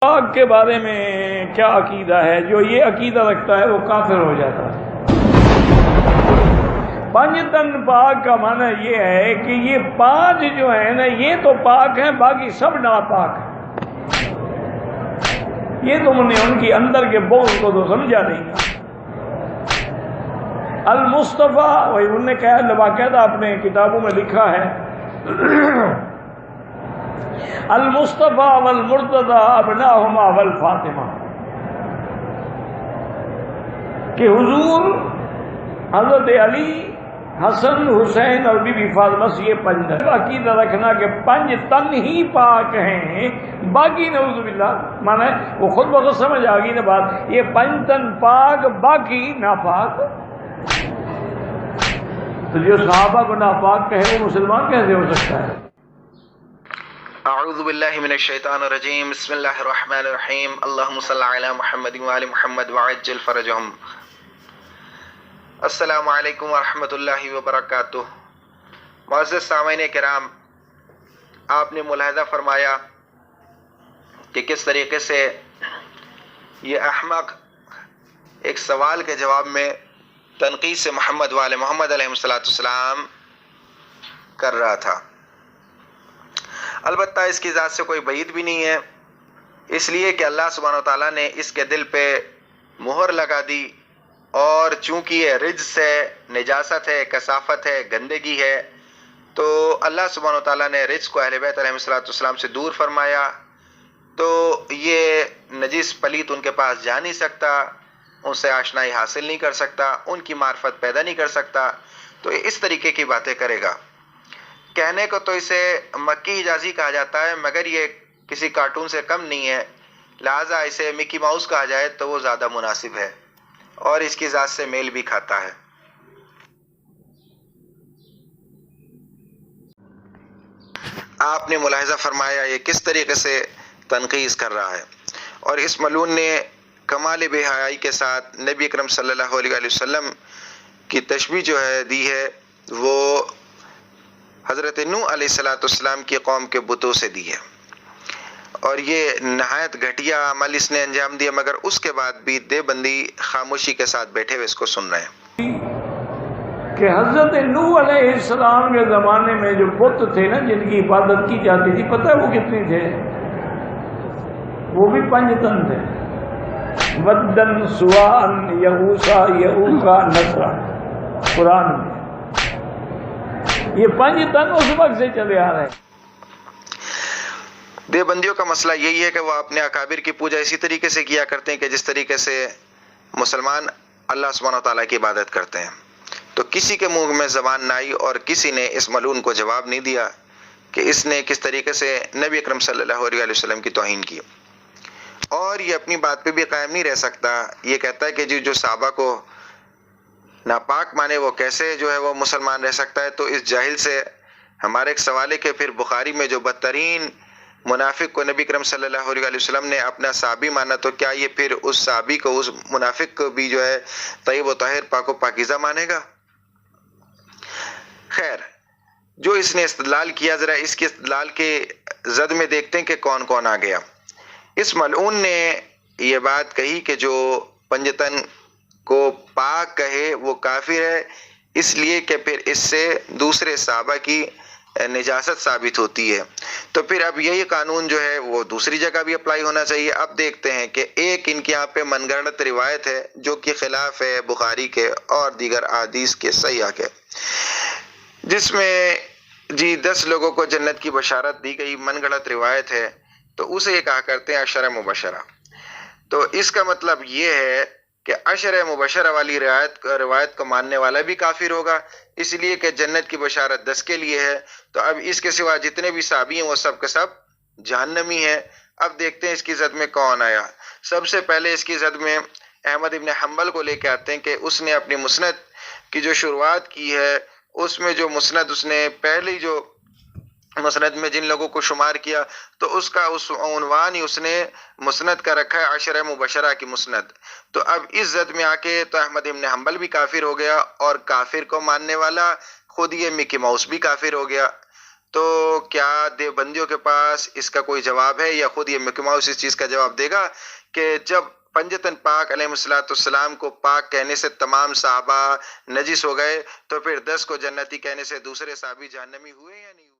پاک کے بارے میں کیا عقیدہ ہے؟ جو یہ عقیدہ رکھتا ہے وہ کافر ہو جاتا ہے۔ پنج تن پاک کا معنی یہ ہے کہ یہ پانچ جو ہیں نا یہ تو پاک ہیں، باقی سب ناپاک ہیں۔ یہ تم نے ان کی اندر کے بغض کو تو سمجھا نہیں۔ المصطفیٰ، وہی انہوں نے کہا، باقاعدہ اپنے کتابوں میں لکھا ہے، المصطفیٰ والمرتضیٰ ابناہما والفاطمہ، کہ حضور حضرت علی، حسن، حسین اور بی بی فاطمہ سے یہ پنج ہیں۔ عقیدہ رکھنا کہ پنج تن ہی پاک ہیں، باقی نعوذ باللہ، مانا وہ خود بخود سمجھ آ گئی نا بات، یہ پنج تن پاک باقی ناپاک۔ تو جو صحابہ کو ناپاک کہے وہ مسلمان کیسے ہو سکتا ہے؟ اعوذ باللہ من الشیطان الرجیم، بسم اللہ الرحمن الرحیم، اللہم صلی علی محمد وآل محمد وعجل فرجہم۔ السلام علیکم ورحمۃ اللہ وبرکاتہ۔ معزز سامعین کرام، آپ نے ملاحظہ فرمایا کہ کس طریقے سے یہ احمق ایک سوال کے جواب میں تنقید سے محمد وآل محمد علیہ السلام کر رہا تھا۔ البتہ اس کی ذات سے کوئی بعید بھی نہیں ہے، اس لیے کہ اللہ سبحانہ وتعالیٰ نے اس کے دل پہ مہر لگا دی، اور چونکہ یہ رجس ہے، نجاست ہے، کثافت ہے، گندگی ہے، تو اللہ سبحانہ وتعالیٰ نے رجس کو اہل بیت علیہ السلام سے دور فرمایا، تو یہ نجس پلیت ان کے پاس جا نہیں سکتا، ان سے آشنائی حاصل نہیں کر سکتا، ان کی معرفت پیدا نہیں کر سکتا، تو یہ اس طریقے کی باتیں کرے گا۔ کہنے کو تو اسے مکی حجازی کہا جاتا ہے، مگر یہ کسی کارٹون سے کم نہیں ہے، لہٰذا اسے مکی ماؤس کہا جائے تو وہ زیادہ مناسب ہے، اور اس کی ذات سے میل بھی کھاتا ہے۔ آپ نے ملاحظہ فرمایا یہ کس طریقے سے تنقید کر رہا ہے، اور اس ملعون نے کمال بے حیائی کے ساتھ نبی اکرم صلی اللہ علیہ وسلم کی تشبیہ جو ہے دی ہے، وہ حضرت نوح علیہ السلام کی قوم کے بتوں سے دی ہے، اور یہ نہایت گھٹیا عمل اس نے انجام دیا، مگر اس کے بعد بھی دیوبندی خاموشی کے ساتھ بیٹھے ہوئے اس کو سن رہے ہیں کہ حضرت نوح علیہ السلام کے زمانے میں جو بت تھے نا جن کی عبادت کی جاتی تھی، پتہ ہے وہ کتنے تھے؟ وہ بھی پنج تن تھے، ودن، سوان، یغوثا، یعوقا، نصرا، قرآن میں یہ پنج تن اس وقت سے چلے آ رہے ہیں۔ دیوبندیوں کا مسئلہ یہی ہے کہ وہ اپنے اکابر کی پوجا اسی طریقے سے کیا کرتے ہیں کہ جس طریقے سے مسلمان اللہ سبحانہ وتعالیٰ کی عبادت کرتے ہیں۔ تو کسی کے منہ میں زبان نہ آئی اور کسی نے اس ملعون کو جواب نہیں دیا کہ اس نے کس طریقے سے نبی اکرم صلی اللہ علیہ وسلم کی توہین کی، اور یہ اپنی بات پہ بھی قائم نہیں رہ سکتا۔ یہ کہتا ہے کہ جو صحابہ کو ناپاک مانے وہ کیسے جو ہے وہ مسلمان رہ سکتا ہے۔ تو اس جاہل سے ہمارے ایک سوال ہے کہ پھر بخاری میں جو بدترین منافق کو نبی کرم صلی اللہ علیہ وسلم نے اپنا صحابی مانا، تو کیا یہ پھر اس صحابی کو، اس منافق کو بھی جو ہے طیب و طاہر، پاک و پاکیزہ مانے گا؟ خیر، جو اس نے استدلال کیا، ذرا اس کے استدلال کے زد میں دیکھتے ہیں کہ کون کون آ گیا۔ اس ملعون نے یہ بات کہی کہ جو پنجتن کو پاک کہے وہ کافر ہے، اس لیے کہ پھر اس سے دوسرے صحابہ کی نجاست ثابت ہوتی ہے، تو پھر اب یہی قانون جو ہے وہ دوسری جگہ بھی اپلائی ہونا چاہیے۔ اب دیکھتے ہیں کہ ایک ان کے یہاں پہ من گھڑت روایت ہے جو کہ خلاف ہے بخاری کے اور دیگر احادیث کے صحیحہ کے، جس میں 10 لوگوں کو جنت کی بشارت دی گئی، من گھڑت روایت ہے، تو اسے یہ کہا کرتے ہیں عشرہ مبشرہ۔ تو اس کا مطلب یہ ہے کہ عشرہ مبشرہ والی روایت کو ماننے والا بھی کافر ہوگا، اس لیے کہ جنت کی بشارت 10 کے لیے ہے، تو اب اس کے سوا جتنے بھی صحابی ہیں وہ سب کے سب جہنمی ہیں۔ اب دیکھتے ہیں اس کی زد میں کون آیا۔ سب سے پہلے اس کی زد میں احمد ابن حنبل کو لے کے آتے ہیں کہ اس نے اپنی مسند کی جو شروعات کی ہے، اس میں جو مسند اس نے پہلی جو مسند میں جن لوگوں کو شمار کیا، تو اس کا اس عنوان ہی اس نے مسند کا رکھا ہے عشرہ مبشرہ کی مسند۔ تو اب اس زد میں آ کے تو احمد ابن حنبل بھی کافر ہو گیا، اور کافر کو ماننے والا خود یہ مکی ماؤس بھی کافر ہو گیا۔ تو کیا دیوبندیوں کے پاس اس کا کوئی جواب ہے، یا خود یہ مکی ماؤس اس چیز کا جواب دے گا کہ جب پنجتن پاک علیہ السلام کو پاک کہنے سے تمام صحابہ نجس ہو گئے، تو پھر 10 کو جنتی کہنے سے دوسرے صحابی جہنمی ہوئے یا نہیں ہوئے؟